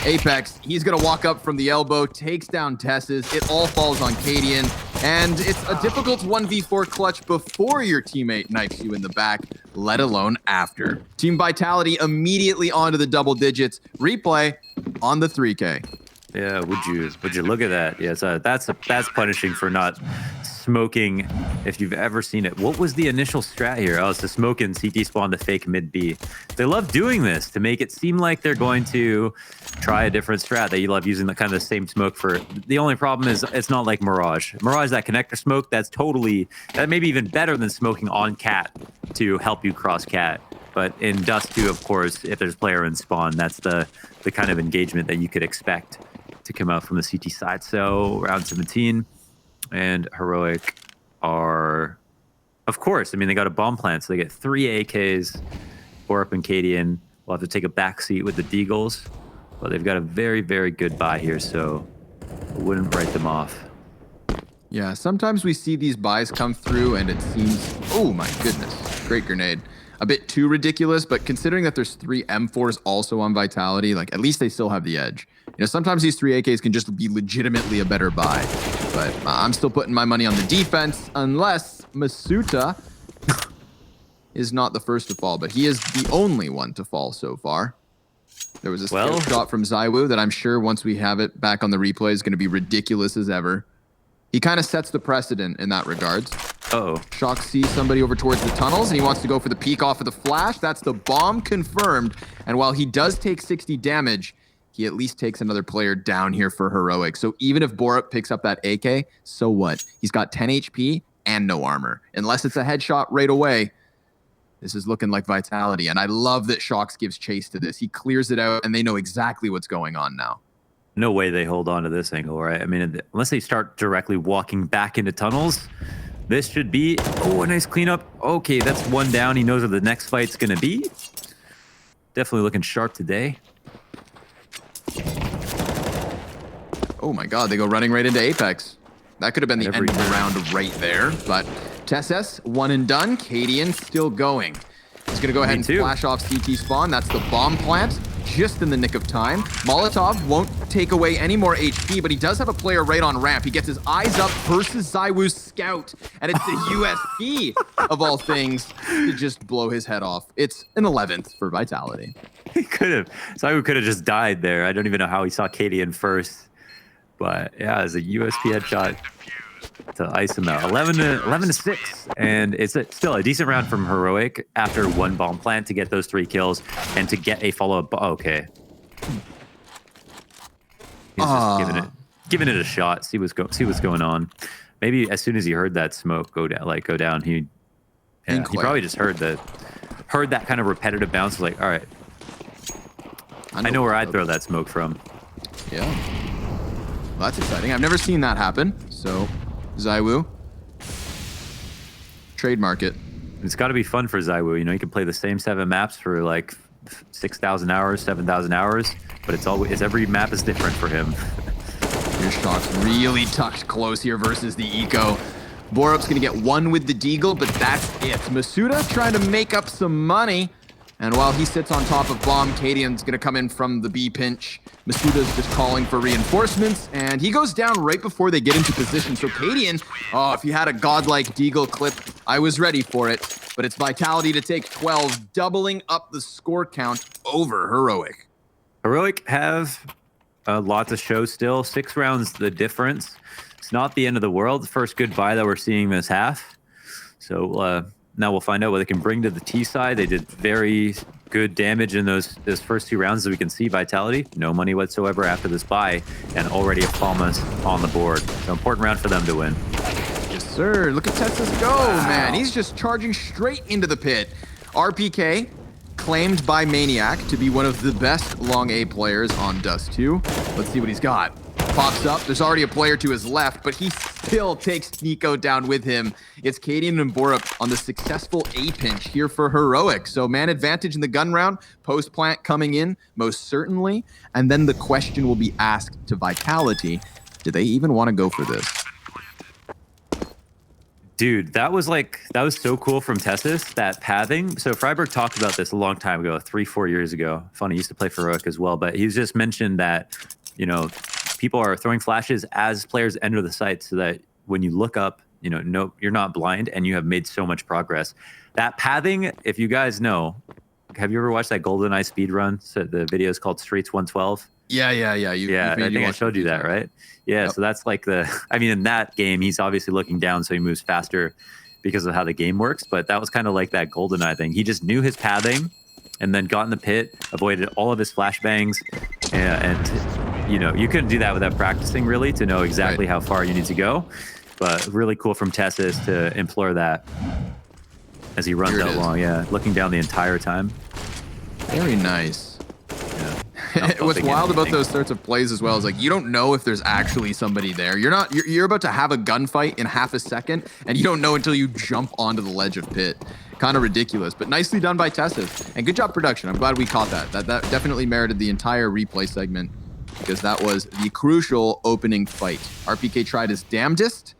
Apex, he's gonna walk up from the elbow, takes down Tessus. It all falls on Cadian, and it's a difficult 1v4 clutch before your teammate knifes you in the back, let alone after. Team Vitality immediately onto the double digits. Replay on the 3K. Yeah, would you look at that? Yes, that's punishing for not smoking. If you've ever seen it, what was the initial strat here? Oh, it's to smoke in CT spawn to fake mid B. They love doing this to make it seem like they're going to try a different strat. They love using the kind of the same smoke for. The only problem is it's not like Mirage. Mirage, that connector smoke, that may be even better than smoking on cat to help you cross cat. But in Dust 2, of course, if there's player in spawn, that's the kind of engagement that you could expect to come out from the CT side. So round 17, and Heroic are, of course, I mean, they got a bomb plant, so they get 3 AKs. Borup and Cadian will have to take a back seat with the Deagles, but they've got a very, very good buy here, so I wouldn't write them off. Yeah, sometimes we see these buys come through and it seems, oh my goodness, great grenade. A bit too ridiculous, but considering that there's 3 M4s also on Vitality, like at least they still have the edge. You know, sometimes these 3 AKs can just be legitimately a better buy, but I'm still putting my money on the defense unless Masuta is not the first to fall, but he is the only one to fall so far. There was a skill shot from Zaiwu that I'm sure once we have it back on the replay is going to be ridiculous as ever. He kind of sets the precedent in that regards. Uh-oh. Shock sees somebody over towards the tunnels, and he wants to go for the peek off of the flash. That's the bomb confirmed. And while he does take 60 damage, he at least takes another player down here for Heroic. So even if Borup picks up that AK, so what? He's got 10 HP and no armor. Unless it's a headshot right away, this is looking like Vitality. And I love that Shocks gives chase to this. He clears it out, and they know exactly what's going on now. No way they hold on to this angle, right? I mean, unless they start directly walking back into tunnels, this should be, oh, a nice cleanup. Okay, that's 1 down. He knows where the next fight's going to be. Definitely looking sharp today. Oh my god, they go running right into Apex. That could have been the end of the round right there, but Tessus, 1 and done. Cadian still going. He's going to go ahead and flash off CT spawn. That's the bomb plant. Just in the nick of time. Molotov won't take away any more HP, but he does have a player right on ramp. He gets his eyes up versus Zaiwu's scout, and it's the USP of all things to just blow his head off. It's an 11th for Vitality. He could have. Zaiwu could have just died there. I don't even know how he saw Cadian first, but yeah, it's a USP headshot to ice him out. 11 to 6, and it's still a decent round from Heroic after 1 bomb plant to get those 3 kills and to get a follow-up. Okay, he's just giving it a shot. See what's going on. Maybe as soon as he heard that smoke go down, he probably just heard that kind of repetitive bounce. Was like, all right, I know where I'd throw that smoke from. Yeah. Well, that's exciting. I've never seen that happen. So, ZywOo. Trademark it. It's got to be fun for ZywOo. You know, you can play the same 7 maps for like 6,000 hours, 7,000 hours, but it's every map is different for him. Your shots really tucked close here versus the Eco. Borup's gonna get one with the Deagle, but that's it. Masuda trying to make up some money. And while he sits on top of Bomb, Cadian's gonna come in from the B pinch. Masuda's just calling for reinforcements, and he goes down right before they get into position. So Cadian, oh, if you had a godlike Deagle clip, I was ready for it. But it's Vitality to take 12, doubling up the score count over Heroic. Heroic have a lot to show still. 6 rounds the difference. It's not the end of the world. The first good buy that we're seeing this half. So now we'll find out what they can bring to the T side. They did very good damage in those first 2 rounds, as we can see. Vitality, no money whatsoever after this buy, and already a Falmas on the board. So important round for them to win. Yes, sir. Look at Tessus go, man. He's just charging straight into the pit. RPK, claimed by Maniac to be one of the best long A players on Dust 2. Let's see what he's got. Pops up. There's already a player to his left, but he still takes Nico down with him. It's Cadian and Borup on the successful A pinch here for Heroic. So man advantage in the gun round. Post plant coming in, most certainly. And then the question will be asked to Vitality. Do they even want to go for this? Dude, that was so cool from Tessus, that pathing. So Freiburg talked about this a long time ago, 3-4 years ago. Funny, he used to play for Heroic as well, but he's just mentioned that, you know, people are throwing flashes as players enter the site so that when you look up, you know, no, you're not blind and you have made so much progress. That pathing, if you guys know, have you ever watched that GoldenEye speed run? So the video is called Streets 112. Yeah. I think I showed you that, right? Yeah, Yep. so that's like I mean, in that game, he's obviously looking down, so he moves faster because of how the game works. But that was kind of like that GoldenEye thing. He just knew his pathing and then got in the pit, avoided all of his flashbangs, and you know, you couldn't do that without practicing really to know exactly how far you need to go. But really cool from Tessus to implore that as he runs out long. Yeah, looking down the entire time. Very nice. Yeah. What's wild about those sorts of plays as well is like you don't know if there's actually somebody there. You're about to have a gunfight in half a second, and you don't know until you jump onto the ledge of pit. Kind of ridiculous, but nicely done by Tessus. And good job production. I'm glad we caught that. That definitely merited the entire replay segment because that was the crucial opening fight. RPK tried his damnedest,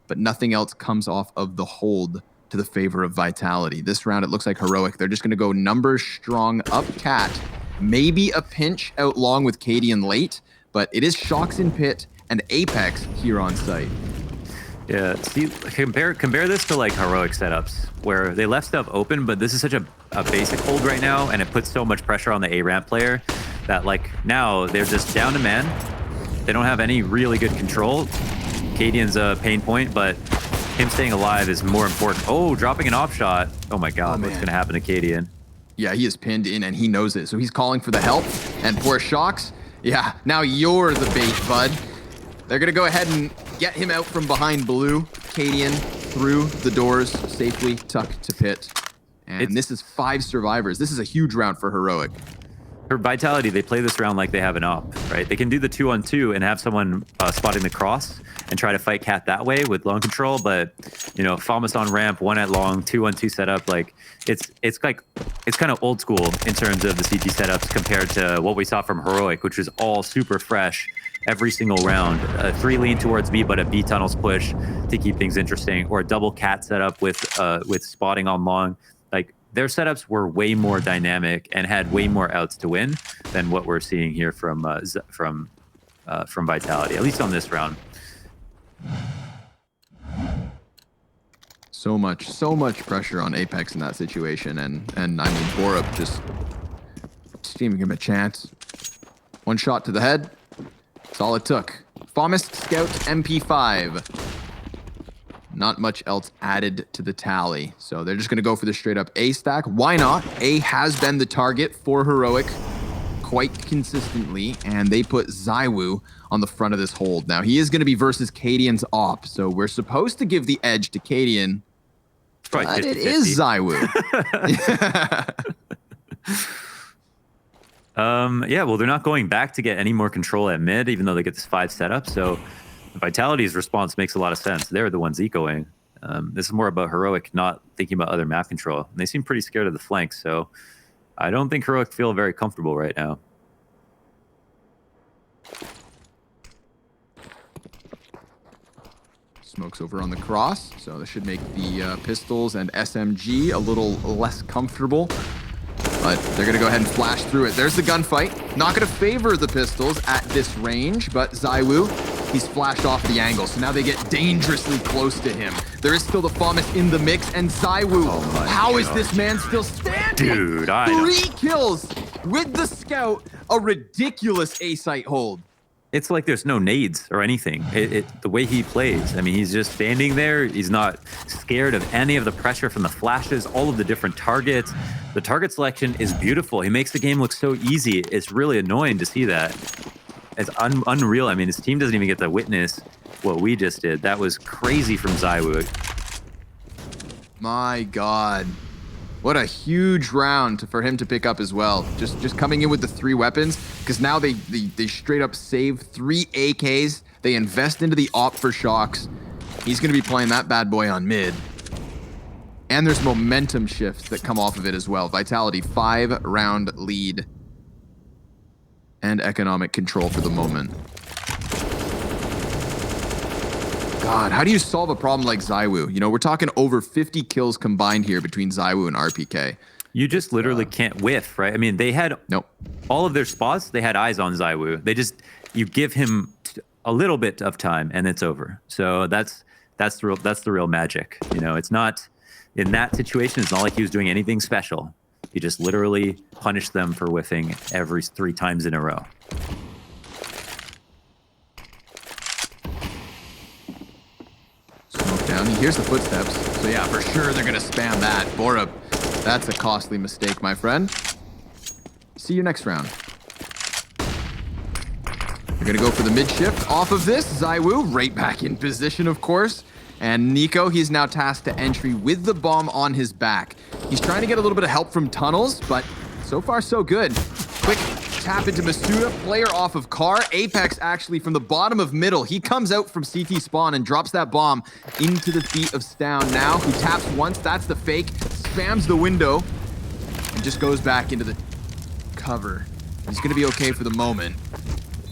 but nothing else comes off of the hold to the favor of Vitality. This round, it looks like Heroic. They're just going to go numbers strong up Cat. Maybe a pinch out long with Cadian late, but it is Shocks in pit and Apex here on site. Yeah, see, compare this to like Heroic setups where they left stuff open, but this is such a basic hold right now, and it puts so much pressure on the A ramp player that like now they're just down to man. They don't have any really good control. Cadian's a pain point, but him staying alive is more important. Oh, dropping an off shot. Oh my God, what's gonna happen to Cadian? Yeah, he is pinned in and he knows it. So he's calling for the help. And poor Shocks, yeah, now you're the bait, bud. They're gonna go ahead and get him out from behind blue. Cadian through the doors, safely tucked to pit. And this is 5 survivors. This is a huge round for Heroic. For Vitality, they play this round like they have an op, right? They can do the 2-on-2 and have someone spotting the cross and try to fight Cat that way with long control. But, you know, Falmas on ramp, 1 at long, 2-on-2 setup, like it's kind of old school in terms of the CG setups compared to what we saw from Heroic, which was all super fresh every single round. 3 lean towards B, but a B tunnels push to keep things interesting, or a double Cat setup with spotting on long. Like, their setups were way more dynamic and had way more outs to win than what we're seeing here from Vitality, at least on this round. So much pressure on Apex in that situation, and I mean Borup just giving him a chance. 1 shot to the head. That's all it took. Famous Scout MP5. Not much else added to the tally. So they're just going to go for the straight up A stack. Why not? A has been the target for Heroic quite consistently, and they put ZywOo on the front of this hold. Now, he is going to be versus Cadian's op, so we're supposed to give the edge to Cadian, but 50-50. it is ZywOo. Yeah, well, they're not going back to get any more control at mid, even though they get this 5 setup. So Vitality's response makes a lot of sense. They're the ones ecoing. This is more about Heroic not thinking about other map control. And they seem pretty scared of the flanks, so I don't think Heroic feel very comfortable right now. Smokes over on the cross, so this should make the pistols and SMG a little less comfortable. But they're going to go ahead and flash through it. There's the gunfight. Not going to favor the pistols at this range, but ZywOo, he's flashed off the angle. So now they get dangerously close to him. There is still the FAMAS in the mix, and ZywOo, how is this man still standing? Dude, 3 kills with the scout, a ridiculous A-site hold. It's like there's no nades or anything. The way he plays, I mean, he's just standing there. He's not scared of any of the pressure from the flashes, all of the different targets. The target selection is beautiful. He makes the game look so easy. It's really annoying to see that. It's unreal. I mean, his team doesn't even get to witness what we just did. That was crazy from ZywOo. My God. What a huge round for him to pick up as well. Just coming in with the 3 weapons, because now they straight up save 3 AKs. They invest into the op for shocks. He's going to be playing that bad boy on mid. And there's momentum shifts that come off of it as well. Vitality, 5-round lead. And economic control for the moment. God, how do you solve a problem like ZywOo? You know, we're talking over 50 kills combined here between ZywOo and RPK. You just literally can't whiff, right? I mean, they had all of their spots, they had eyes on ZywOo. You give him a little bit of time and it's over. So that's the real magic. You know, it's not, in that situation, it's not like he was doing anything special. He just literally punished them for whiffing every 3 times in a row. Down. He hears the footsteps. So yeah, for sure they're gonna spam that. Borup, that's a costly mistake, my friend. See you next round. We're gonna go for the mid shift off of this. ZywOo right back in position, of course. And Nico, he's now tasked to entry with the bomb on his back. He's trying to get a little bit of help from tunnels, but so far so good. Quick tap into Masuda, player off of Car. Apex actually from the bottom of middle. He comes out from CT spawn and drops that bomb into the feet of Stown now, who taps once. That's the fake. Spams the window and just goes back into the cover. He's going to be okay for the moment.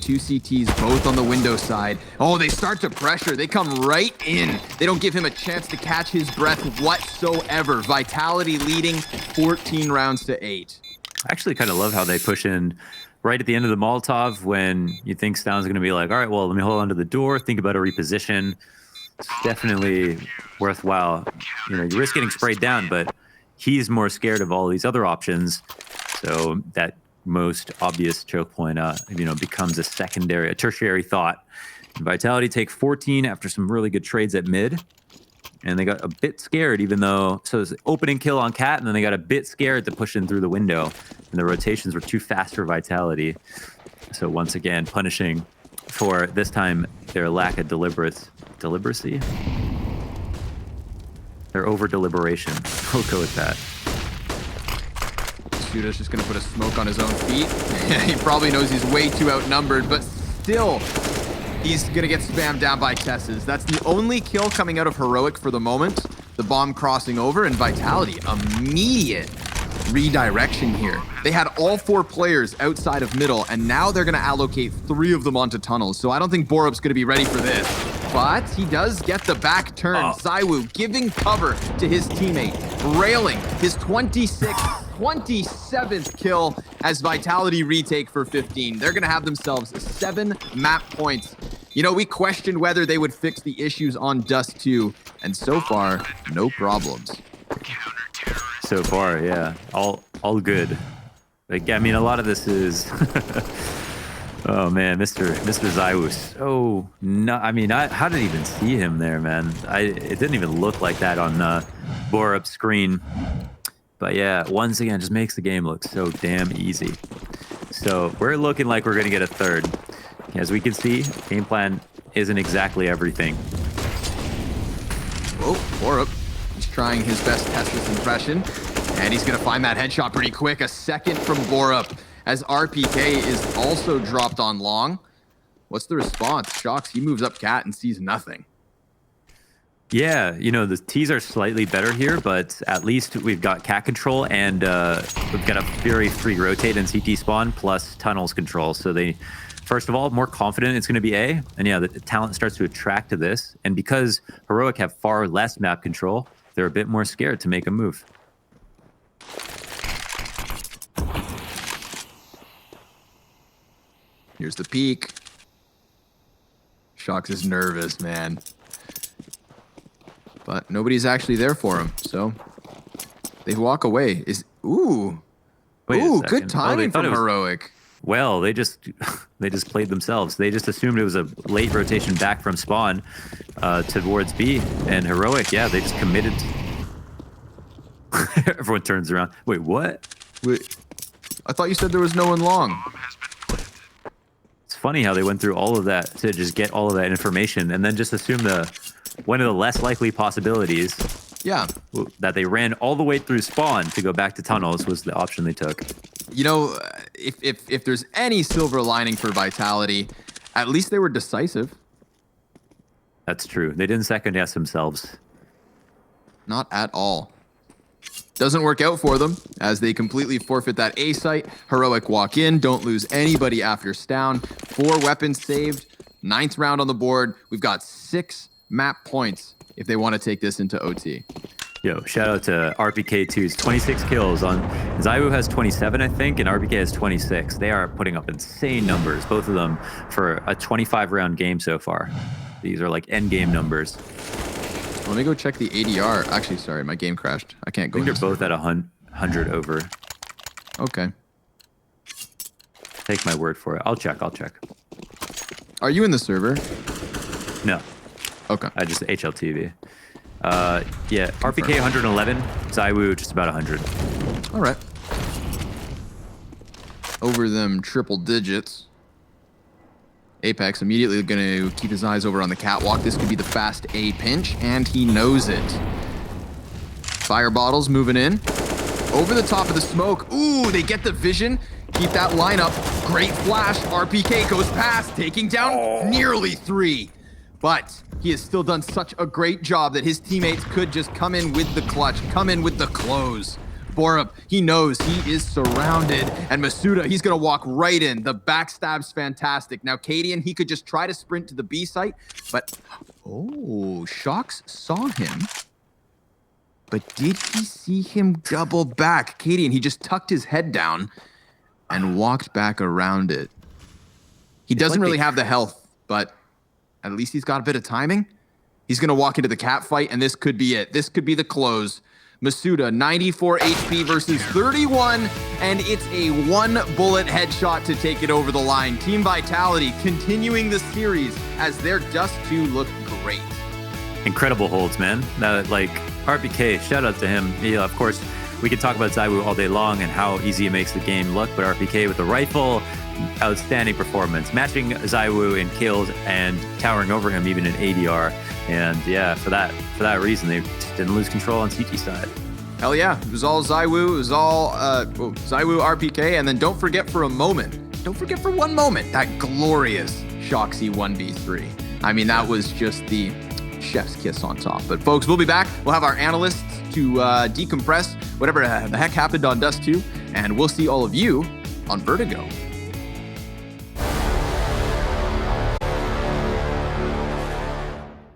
2 CTs both on the window side. Oh, they start to pressure. They come right in. They don't give him a chance to catch his breath whatsoever. Vitality leading 14 rounds to 8. I actually kind of love how they push in right at the end of the Molotov when you think Stown's going to be like, all right, well, let me hold on to the door, think about a reposition. It's definitely worthwhile. You know, you risk getting sprayed down, but he's more scared of all these other options. So that most obvious choke point, you know, becomes a tertiary thought. And Vitality take 14 after some really good trades at mid. And they got a bit scared, even though, so it's opening kill on Cat, and then they got a bit scared to push in through the window. And the rotations were too fast for Vitality. So once again, punishing for, this time, their lack of deliberacy? Their over-deliberation. We'll go with that. Suda's just going to put a smoke on his own feet. He probably knows he's way too outnumbered, but still, he's going to get spammed down by Tesses. That's the only kill coming out of Heroic for the moment. The bomb crossing over, and Vitality, immediate redirection here. They had all 4 players outside of middle, and now they're going to allocate 3 of them onto tunnels. So I don't think Borup's going to be ready for this. But he does get the back turn. ZywOo giving cover to his teammate, railing his 27th kill as Vitality retake for 15. They're going to have themselves 7 map points. You know, we questioned whether they would fix the issues on Dust 2, and so far, no problems. So far, yeah, all good. Like, I mean, a lot of this is, oh man, Mr. ZywOo. So I mean, how did I even see him there, man? It didn't even look like that on Borup's screen. But yeah, once again, just makes the game look so damn easy. So we're looking like we're gonna get a third. As we can see, game plan isn't exactly everything. Oh, Borup. He's trying his best Testis impression, and he's going to find that headshot pretty quick. A second from Borup as RPK is also dropped on long. What's the response? Shocks, he moves up cat and sees nothing. Yeah, you know, the T's are slightly better here, but at least we've got cat control and we've got a Fury free rotate and CT spawn plus tunnels control. So they, first of all, more confident it's going to be A. And yeah, the talent starts to attract to this. And because Heroic have far less map control, they're a bit more scared to make a move. Here's the peak. Shocks is nervous, man. But nobody's actually there for him, so they walk away. Ooh, good timing from Heroic. Well, they just played themselves. They just assumed it was a late rotation back from spawn towards B, and Heroic, yeah, they just committed. Everyone turns around. Wait, what? Wait, I thought you said there was no one long. It's funny how they went through all of that to just get all of that information, and then just assume one of the less likely possibilities. Yeah. That they ran all the way through spawn to go back to tunnels was the option they took. You know, if there's any silver lining for Vitality, at least they were decisive. That's true. They didn't second guess themselves. Not at all. Doesn't work out for them as they completely forfeit that A site. Heroic walk in, don't lose anybody after Stown. 4 weapons saved, 9th round on the board. We've got 6 map points if they want to take this into OT. Yo, shout out to RPK2's 26 kills on Zaiwu has 27, I think, and RPK has 26. They are putting up insane numbers, both of them, for a 25 round game so far. These are like end game numbers. Let me go check the ADR. Actually, sorry, my game crashed. I can't go. I think they're both at 100 over. Okay. Take my word for it. I'll check. Are you in the server? No. Okay. I just HLTV. Yeah, RPK 111, Zaiwu just about 100. All right. Over them triple digits. Apex immediately going to keep his eyes over on the catwalk. This could be the fast A pinch, and he knows it. Fire bottles moving in. Over the top of the smoke. Ooh, they get the vision. Keep that lineup. Great flash. RPK goes past, taking down nearly 3. But he has still done such a great job that his teammates could just come in with the clutch, come in with the close. Borup, he knows he is surrounded. And Masuda, he's going to walk right in. The backstab's fantastic. Now, Cadian, he could just try to sprint to the B site, but... Oh, Shocks saw him. But did he see him double back? Cadian, he just tucked his head down and walked back around it. He doesn't really have the health, but at least he's got a bit of timing. He's going to walk into the cat fight, and this could be it. This could be the close. Masuda, 94 HP versus 31, and it's a 1-bullet headshot to take it over the line. Team Vitality continuing the series as their Dust 2 look great. Incredible holds, man. Like, RPK, shout out to him. Yeah, of course, we could talk about Zaiwu all day long and how easy it makes the game look, but RPK with the rifle, outstanding performance, matching Zaiwu in kills and towering over him even in ADR. And yeah, for that reason, they just didn't lose control on CT side. Hell yeah, it was all Zaiwu, it was all Zaiwu RPK, and then don't forget for one moment, that glorious Shoxy 1v3. I mean, that was just the chef's kiss on top. But folks, we'll be back. We'll have our analysts to decompress whatever the heck happened on Dust 2, and we'll see all of you on Vertigo.